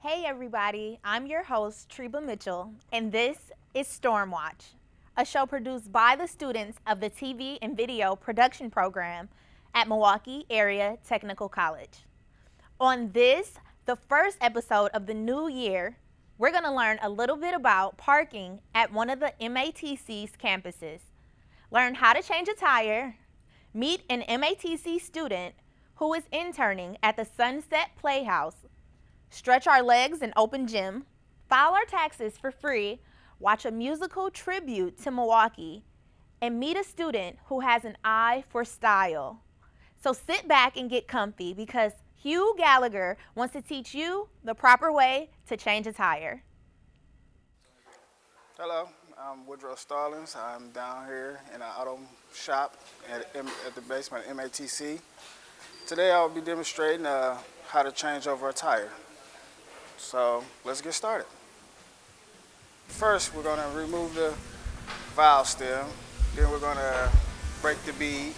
Hey everybody, I'm your host, Treba Mitchell, and this is Stormwatch, a show produced by the students of the TV and video production program at Milwaukee Area Technical College. On this, the first episode of the new year, we're going to learn a little bit about parking at one of the MATC's campuses, learn how to change a tire, meet an MATC student who is interning at the Sunset Playhouse, stretch our legs in open gym, file our taxes for free, watch a musical tribute to Milwaukee, and meet a student who has an eye for style. So sit back and get comfy because Hugh Gallagher wants to teach you the proper way to change a tire. Hello, I'm Woodrow Stallings. I'm down here in an auto shop at the basement of MATC. Today I'll be demonstrating how to change over a tire. So let's get started. First, we're going to remove the valve stem. Then we're going to break the bead.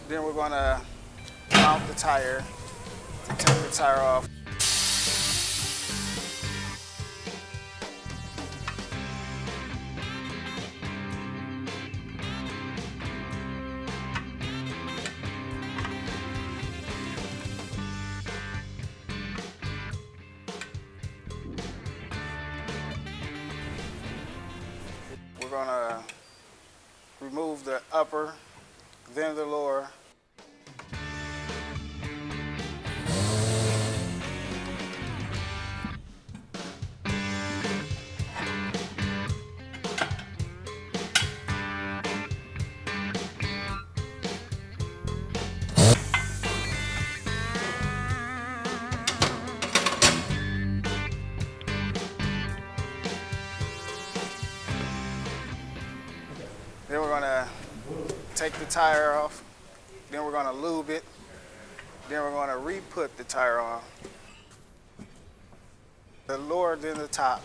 Then we're going to mount the tire to take the tire off. We're going to remove the upper, then the lower. Then we're going to take the tire off. Then we're going to lube it. Then we're going to re-put the tire on. The lower than the top.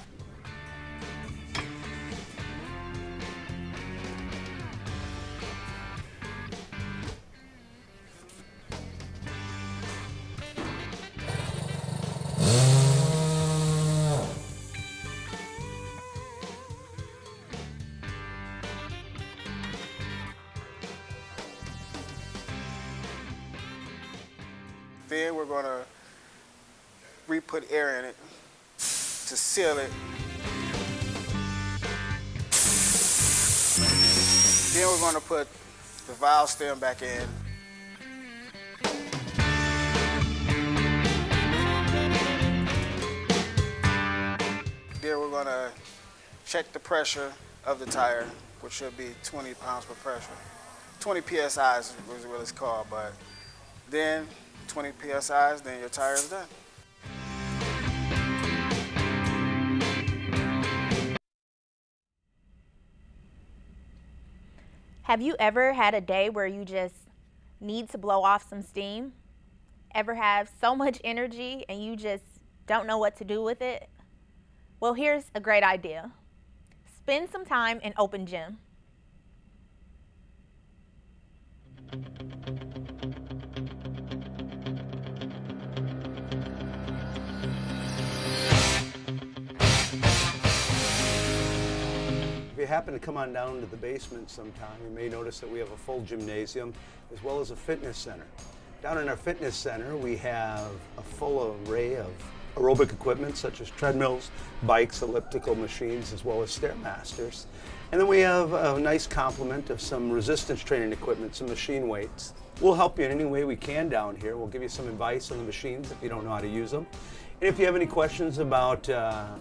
Then we're going to re-put air in it to seal it. Then we're going to put the valve stem back in. Then we're going to check the pressure of the tire, which should be 20 pounds per pressure. 20 PSI is what it's called, but then 20 PSIs, then your tire is done. Have you ever had a day where you just need to blow off some steam? Ever have so much energy and you just don't know what to do with it? Well, here's a great idea. Spend some time in open gym. If you happen to come on down to the basement sometime, you may notice that we have a full gymnasium as well as a fitness center. Down in our fitness center, we have a full array of aerobic equipment such as treadmills, bikes, elliptical machines, as well as Stairmasters. And then we have a nice complement of some resistance training equipment, some machine weights. We'll help you in any way we can down here. We'll give you some advice on the machines if you don't know how to use them. And if you have any questions about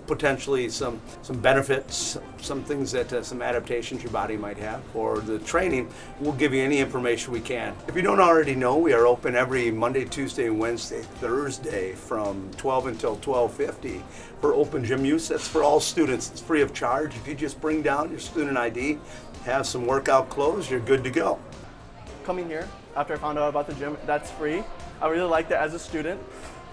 potentially some benefits, some things that, some adaptations your body might have, or the training, we'll give you any information we can. If you don't already know, we are open every Monday, Tuesday, Wednesday, Thursday from 12 until 12:50 for open gym use. That's for all students. It's free of charge. If you just bring down your student ID, have some workout clothes, you're good to go. Coming here after I found out about the gym, that's free. I really liked it as a student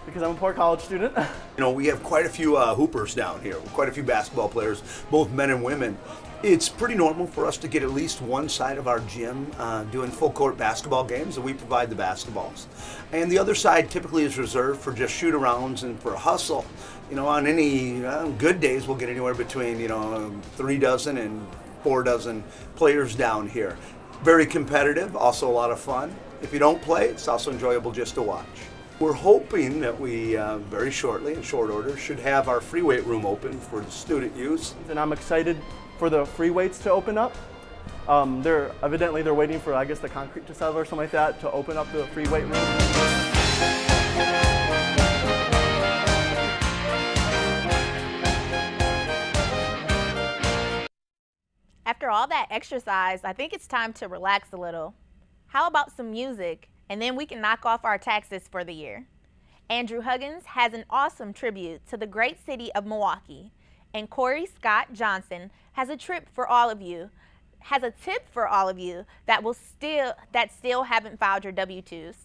because I'm a poor college student. You know, we have quite a few hoopers down here, quite a few basketball players, both men and women. It's pretty normal for us to get at least one side of our gym doing full court basketball games, and we provide the basketballs. And the other side typically is reserved for just shoot arounds and for a hustle. You know, on any good days, we'll get anywhere between, 3 dozen and 4 dozen players down here. Very competitive, also a lot of fun. If you don't play, it's also enjoyable just to watch. We're hoping that we very shortly, in short order, should have our free weight room open for the student use. And I'm excited for the free weights to open up. They're waiting for, I guess, the concrete to settle or something like that to open up the free weight room. After all that exercise, I think it's time to relax a little. How about some music? And then we can knock off our taxes for the year. Andrew Huggins has an awesome tribute to the great city of Milwaukee. And Corey Scott Johnson has a tip for all of you that still haven't filed your W-2s.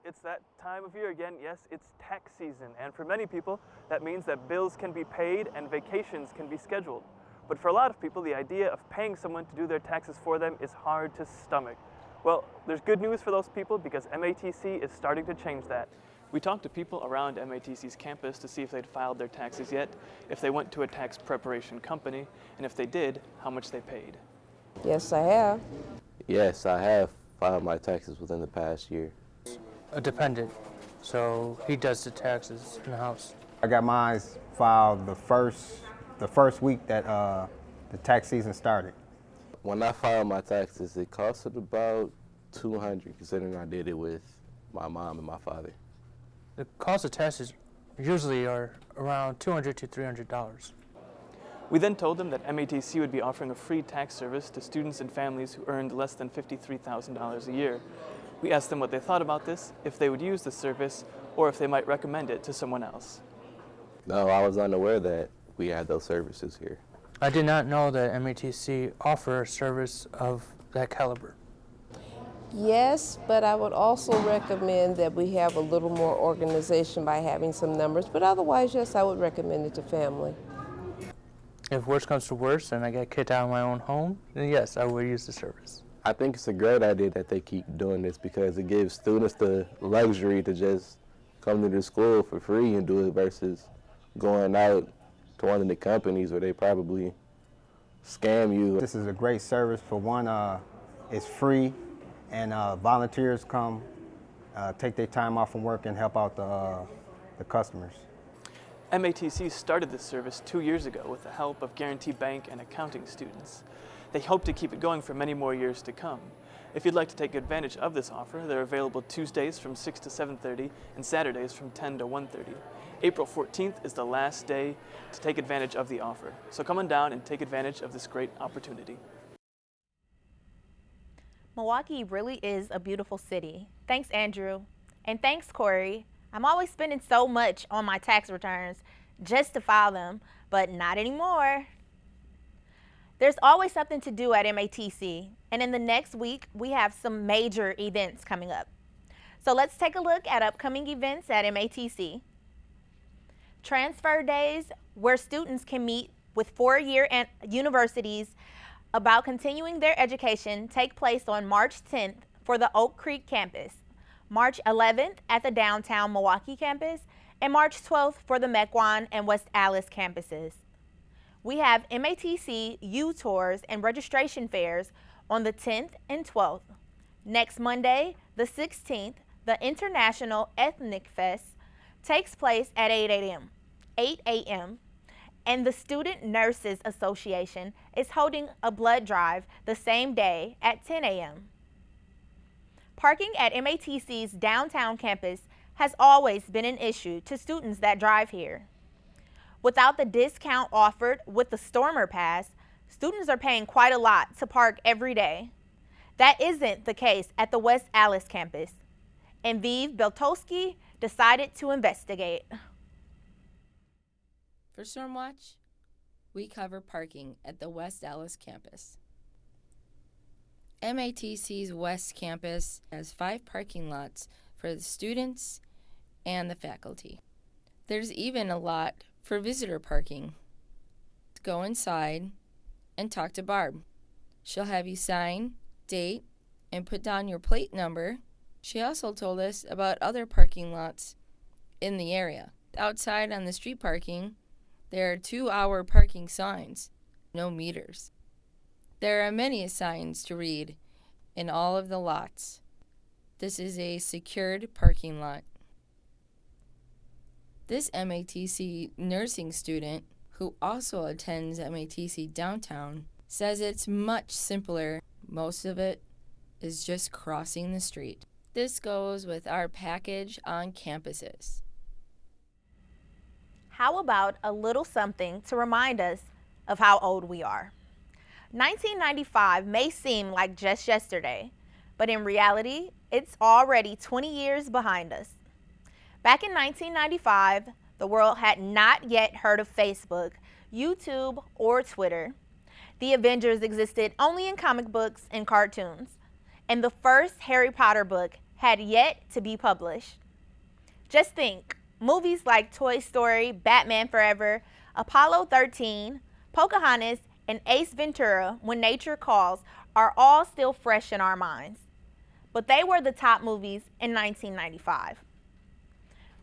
It's that time of year again. Yes, it's tax season, and for many people, that means that bills can be paid and vacations can be scheduled. But for a lot of people, the idea of paying someone to do their taxes for them is hard to stomach. Well, there's good news for those people because MATC is starting to change that. We talked to people around MATC's campus to see if they'd filed their taxes yet, if they went to a tax preparation company, and if they did, how much they paid. Yes, I have. Yes, I have filed my taxes within the past year. A dependent, so he does the taxes in the house. I got mine filed the first week that the tax season started. When I filed my taxes, it costed about $200, considering I did it with my mom and my father. The cost of taxes usually are around $200 to $300. We then told them that MATC would be offering a free tax service to students and families who earned less than $53,000 a year. We asked them what they thought about this, if they would use the service, or if they might recommend it to someone else. No, I was unaware that we had those services here. I did not know that MATC offer a service of that caliber. Yes, but I would also recommend that we have a little more organization by having some numbers. But otherwise, yes, I would recommend it to family. If worse comes to worse and I get kicked out of my own home, then yes, I would use the service. I think it's a great idea that they keep doing this because it gives students the luxury to just come to the school for free and do it versus going out to one of the companies where they probably scam you. This is a great service. For one, it's free, and volunteers come, take their time off from work and help out the customers. MATC started this service 2 years ago with the help of Guarantee Bank and accounting students. They hope to keep it going for many more years to come. If you'd like to take advantage of this offer, they're available Tuesdays from 6 to 7:30 and Saturdays from 10 to 1:30. April 14th is the last day to take advantage of the offer. So come on down and take advantage of this great opportunity. Milwaukee really is a beautiful city. Thanks, Andrew. And thanks, Corey. I'm always spending so much on my tax returns just to file them, but not anymore. There's always something to do at MATC, and in the next week, we have some major events coming up. So let's take a look at upcoming events at MATC. Transfer days, where students can meet with four-year universities about continuing their education, take place on March 10th for the Oak Creek campus, March 11th at the downtown Milwaukee campus, and March 12th for the Mequon and West Allis campuses. We have MATC U tours and registration fairs on the 10th and 12th. Next Monday, the 16th, the International Ethnic Fest takes place at 8 a.m. And the Student Nurses Association is holding a blood drive the same day at 10 a.m. Parking at MATC's downtown campus has always been an issue to students that drive here. Without the discount offered with the Stormer Pass, students are paying quite a lot to park every day. That isn't the case at the West Allis campus, and Viv Beltowski decided to investigate. For Stormwatch, we cover parking at the West Allis campus. MATC's West Campus has 5 parking lots for the students and the faculty. There's even a lot for visitor parking. Go inside and talk to Barb. She'll have you sign, date, and put down your plate number. She also told us about other parking lots in the area. Outside on the street parking, there are 2-hour parking signs, no meters. There are many signs to read in all of the lots. This is a secured parking lot. This MATC nursing student, who also attends MATC downtown, says it's much simpler. Most of it is just crossing the street. This goes with our package on campuses. How about a little something to remind us of how old we are? 1995 may seem like just yesterday, but in reality, it's already 20 years behind us. Back in 1995, the world had not yet heard of Facebook, YouTube, or Twitter. The Avengers existed only in comic books and cartoons, and the first Harry Potter book had yet to be published. Just think, movies like Toy Story, Batman Forever, Apollo 13, Pocahontas, and Ace Ventura, When Nature Calls, are all still fresh in our minds. But they were the top movies in 1995.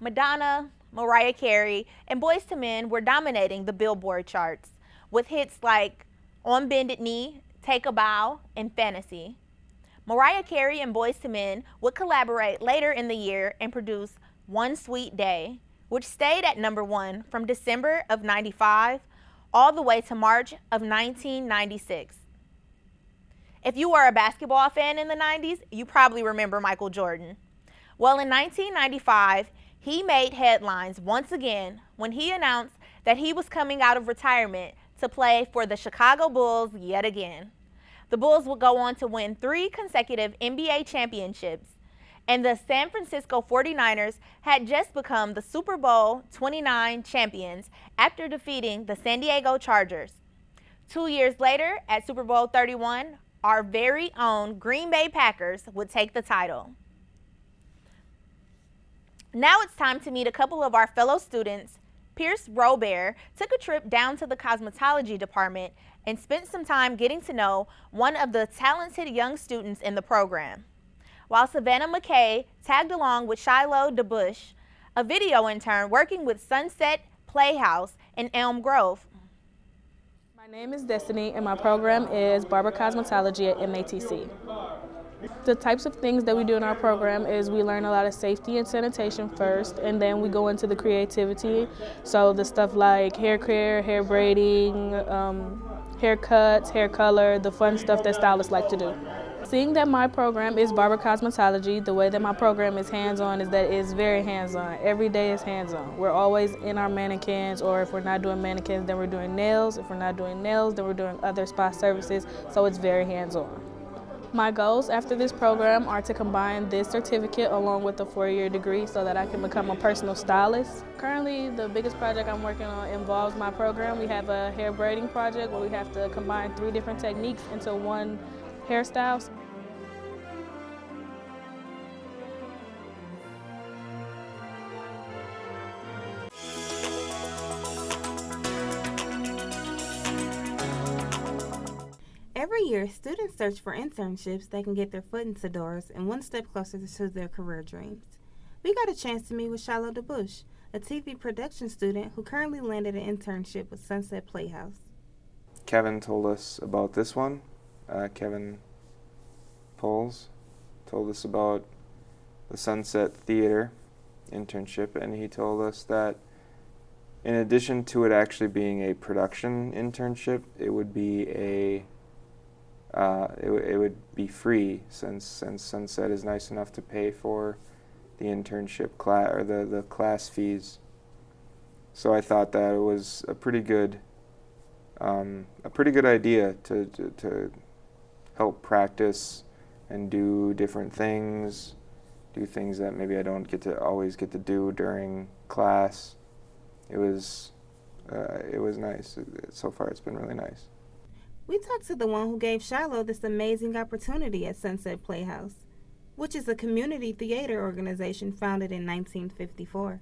Madonna, Mariah Carey, and Boyz II Men were dominating the Billboard charts with hits like On Bended Knee, Take a Bow, and Fantasy. Mariah Carey and Boyz II Men would collaborate later in the year and produce One Sweet Day, which stayed at #1 from December of '95 all the way to March of 1996. If you were a basketball fan in the 90s, you probably remember Michael Jordan. Well, in 1995, he made headlines once again when he announced that he was coming out of retirement to play for the Chicago Bulls yet again. The Bulls would go on to win 3 consecutive NBA championships, and the San Francisco 49ers had just become the Super Bowl 29 champions after defeating the San Diego Chargers. 2 years later, at Super Bowl 31, our very own Green Bay Packers would take the title. Now it's time to meet a couple of our fellow students. Pierce Robert took a trip down to the cosmetology department and spent some time getting to know one of the talented young students in the program, while Savannah McKay tagged along with Shiloh DeBush, a video intern working with Sunset Playhouse in Elm Grove. My name is Destiny, and my program is Barber Cosmetology at MATC. The types of things that we do in our program is we learn a lot of safety and sanitation first, and then we go into the creativity. So the stuff like hair care, hair braiding, haircuts, hair color, the fun stuff that stylists like to do. Seeing that my program is Barber Cosmetology, the way that my program is hands-on is that it's very hands-on. Every day is hands-on. We're always in our mannequins, or if we're not doing mannequins, then we're doing nails. If we're not doing nails, then we're doing other spa services, so it's very hands-on. My goals after this program are to combine this certificate along with a 4-year degree so that I can become a personal stylist. Currently, the biggest project I'm working on involves my program. We have a hair braiding project where we have to combine 3 different techniques into one hairstyle. Every year, students search for internships that can get their foot into doors and one step closer to their career dreams. We got a chance to meet with Shiloh DeBush, a TV production student who currently landed an internship with Sunset Playhouse. Kevin told us about this one. Kevin Poles told us about the Sunset Theater internship, and he told us that in addition to it actually being a production internship, it would be it would be free since Sunset is nice enough to pay for the internship class or the class fees. So I thought that it was a pretty good idea to help practice and do different things, do things that maybe I don't always get to do during class. It was nice. So far, it's been really nice. We talked to the one who gave Shiloh this amazing opportunity at Sunset Playhouse, which is a community theater organization founded in 1954.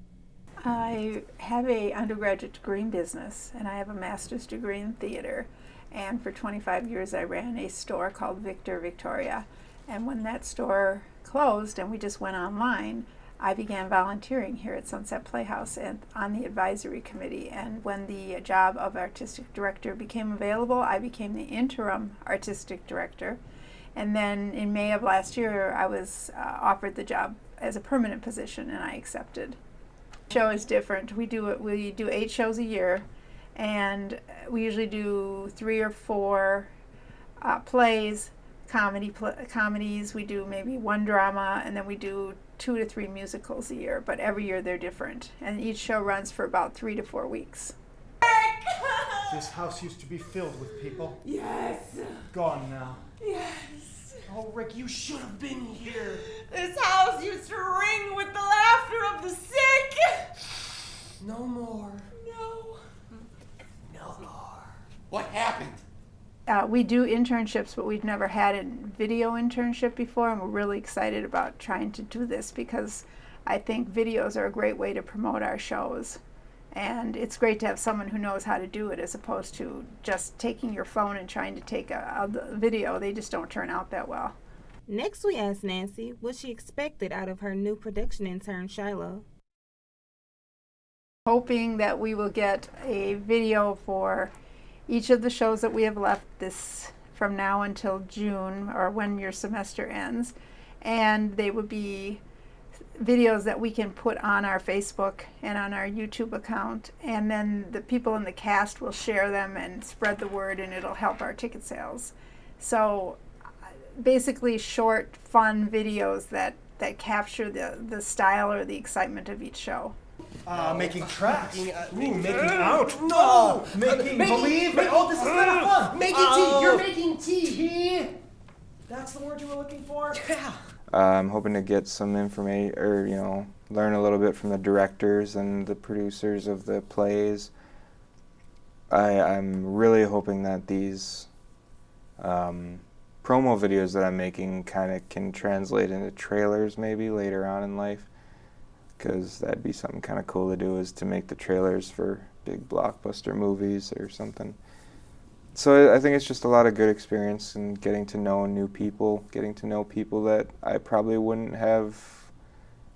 I have an undergraduate degree in business, and I have a master's degree in theater. And for 25 years, I ran a store called Victor Victoria. And when that store closed and we just went online, I began volunteering here at Sunset Playhouse and on the advisory committee. And when the job of artistic director became available, I became the interim artistic director. And then in May of last year, I was offered the job as a permanent position, and I accepted. The show is different. We do 8 shows a year, and we usually do 3 or 4 plays, comedies. We do maybe 1 drama, and then we do 2 to 3 musicals a year, but every year they're different. And each show runs for about 3 to 4 weeks. This house used to be filled with people. Yes. Gone now. Yes. Oh, Rick, you should have been here. This house used to ring with the laughter of the sick. No more. No. No more. What happened? We do internships, but we've never had a video internship before, and we're really excited about trying to do this because I think videos are a great way to promote our shows. And it's great to have someone who knows how to do it as opposed to just taking your phone and trying to take a video. They just don't turn out that well. Next, we asked Nancy what she expected out of her new production intern, Shiloh. Hoping that we will get a video for each of the shows that we have left this from now until June, or when your semester ends, and they would be videos that we can put on our Facebook and on our YouTube account, and then the people in the cast will share them and spread the word, and it'll help our ticket sales. So basically short, fun videos that capture the style or the excitement of each show. Making tracks. Making out. No! Making believe. Oh, this is kind of fun. Making tea. You're making tea. That's the word you were looking for? Yeah. I'm hoping to get some information, or learn a little bit from the directors and the producers of the plays. I'm really hoping that these promo videos that I'm making kind of can translate into trailers maybe later on in life, because that'd be something kind of cool to do, is to make the trailers for big blockbuster movies or something. So I think it's just a lot of good experience and getting to know new people, getting to know people that I probably wouldn't have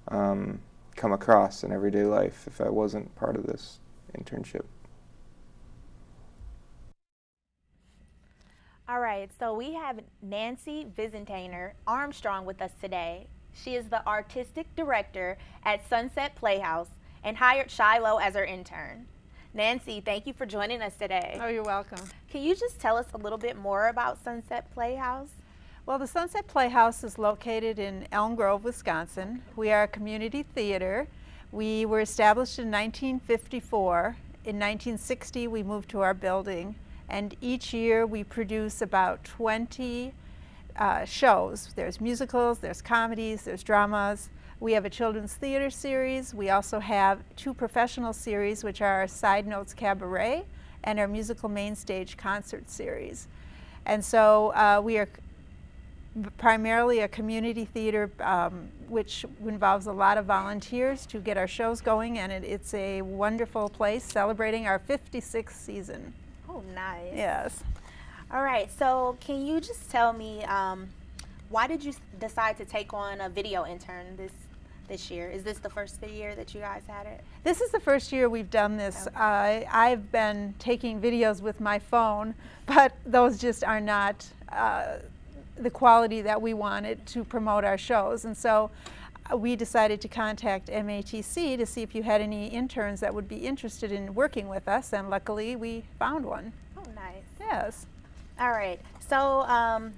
come across in everyday life if I wasn't part of this internship. All right, so we have Nancy Vizentainer Armstrong with us today. She is the artistic director at Sunset Playhouse and hired Shiloh as her intern. Nancy, thank you for joining us today. Oh, you're welcome. Can you just tell us a little bit more about Sunset Playhouse? Well, the Sunset Playhouse is located in Elm Grove, Wisconsin. We are a community theater. We were established in 1954. In 1960, we moved to our building, and each year we produce about 20 shows. There's musicals, there's comedies, there's dramas. We have a children's theater series. We also have 2 professional series, which are our Side Notes Cabaret and our musical main stage concert series. And so we are primarily a community theater, which involves a lot of volunteers to get our shows going, and it's a wonderful place celebrating our 56th season. Oh, nice. Yes. All right, so can you just tell me, why did you decide to take on a video intern this year? Is this the first year that you guys had it? This is the first year we've done this. Okay. I've been taking videos with my phone, but those just are not the quality that we wanted to promote our shows. And so we decided to contact MATC to see if you had any interns that would be interested in working with us, and luckily we found one. Oh, nice. Yes. All right, so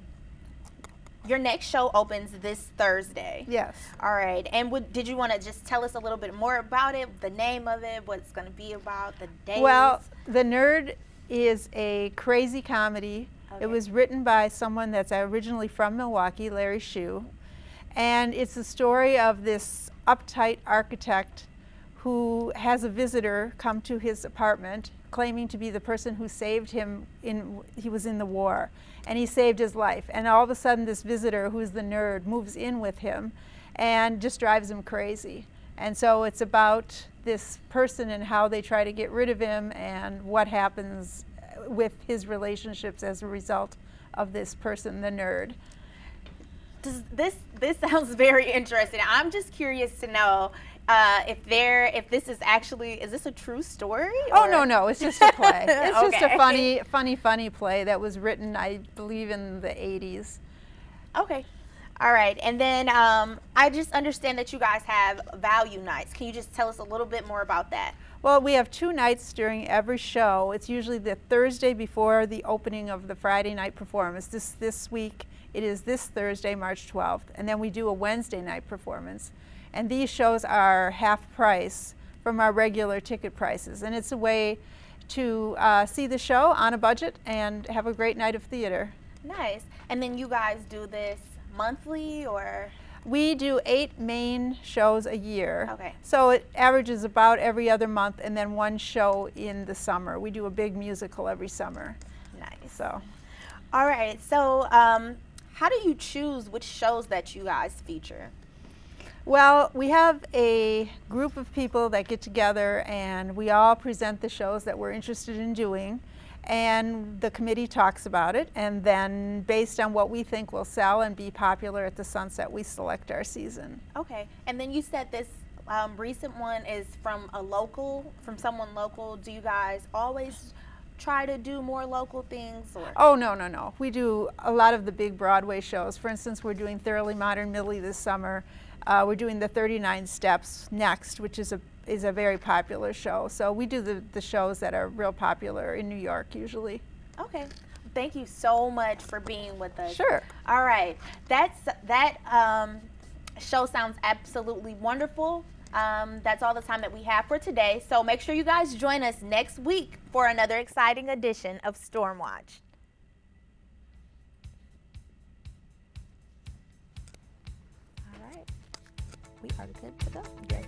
your next show opens this Thursday. Yes. All right, and did you want to just tell us a little bit more about it, the name of it, what it's going to be about, the days? Well, The Nerd is a crazy comedy. Okay. It was written by someone that's originally from Milwaukee, Larry Shue, and it's the story of this uptight architect who has a visitor come to his apartment claiming to be the person who saved him he was in the war, and he saved his life. And all of a sudden this visitor, who's the nerd, moves in with him and just drives him crazy. And so it's about this person and how they try to get rid of him and what happens with his relationships as a result of this person, the nerd. This sounds very interesting. I'm just curious to know if this is actually, is this a true story? Oh, no, it's just a play. It's Okay. just a funny play that was written, I believe, in the 80s. Okay. All right. And then I just understand that you guys have value nights. Can you just tell us a little bit more about that? Well, we have 2 nights during every show. It's usually the Thursday before the opening of the Friday night performance. This week, it is this Thursday, March 12th. And then we do a Wednesday night performance. And these shows are half price from our regular ticket prices. And it's a way to see the show on a budget and have a great night of theater. Nice. And then you guys do this monthly, or? We do 8 main shows a year. Okay. So it averages about every other month, and then 1 show in the summer. We do a big musical every summer. Nice. So. All right, so how do you choose which shows that you guys feature? Well, we have a group of people that get together and we all present the shows that we're interested in doing, and the committee talks about it, and then based on what we think will sell and be popular at the Sunset, we select our season. Okay, and then you said this recent one is from someone local. Do you guys always try to do more local things? Or? Oh, no. We do a lot of the big Broadway shows. For instance, we're doing Thoroughly Modern Millie this summer. We're doing the 39 Steps next, which is a very popular show. So we do the shows that are real popular in New York usually. Okay. Thank you so much for being with us. Sure. All right. That show sounds absolutely wonderful. That's all the time that we have for today. So make sure you guys join us next week for another exciting edition of Stormwatch. All right. We are good to go. Yes.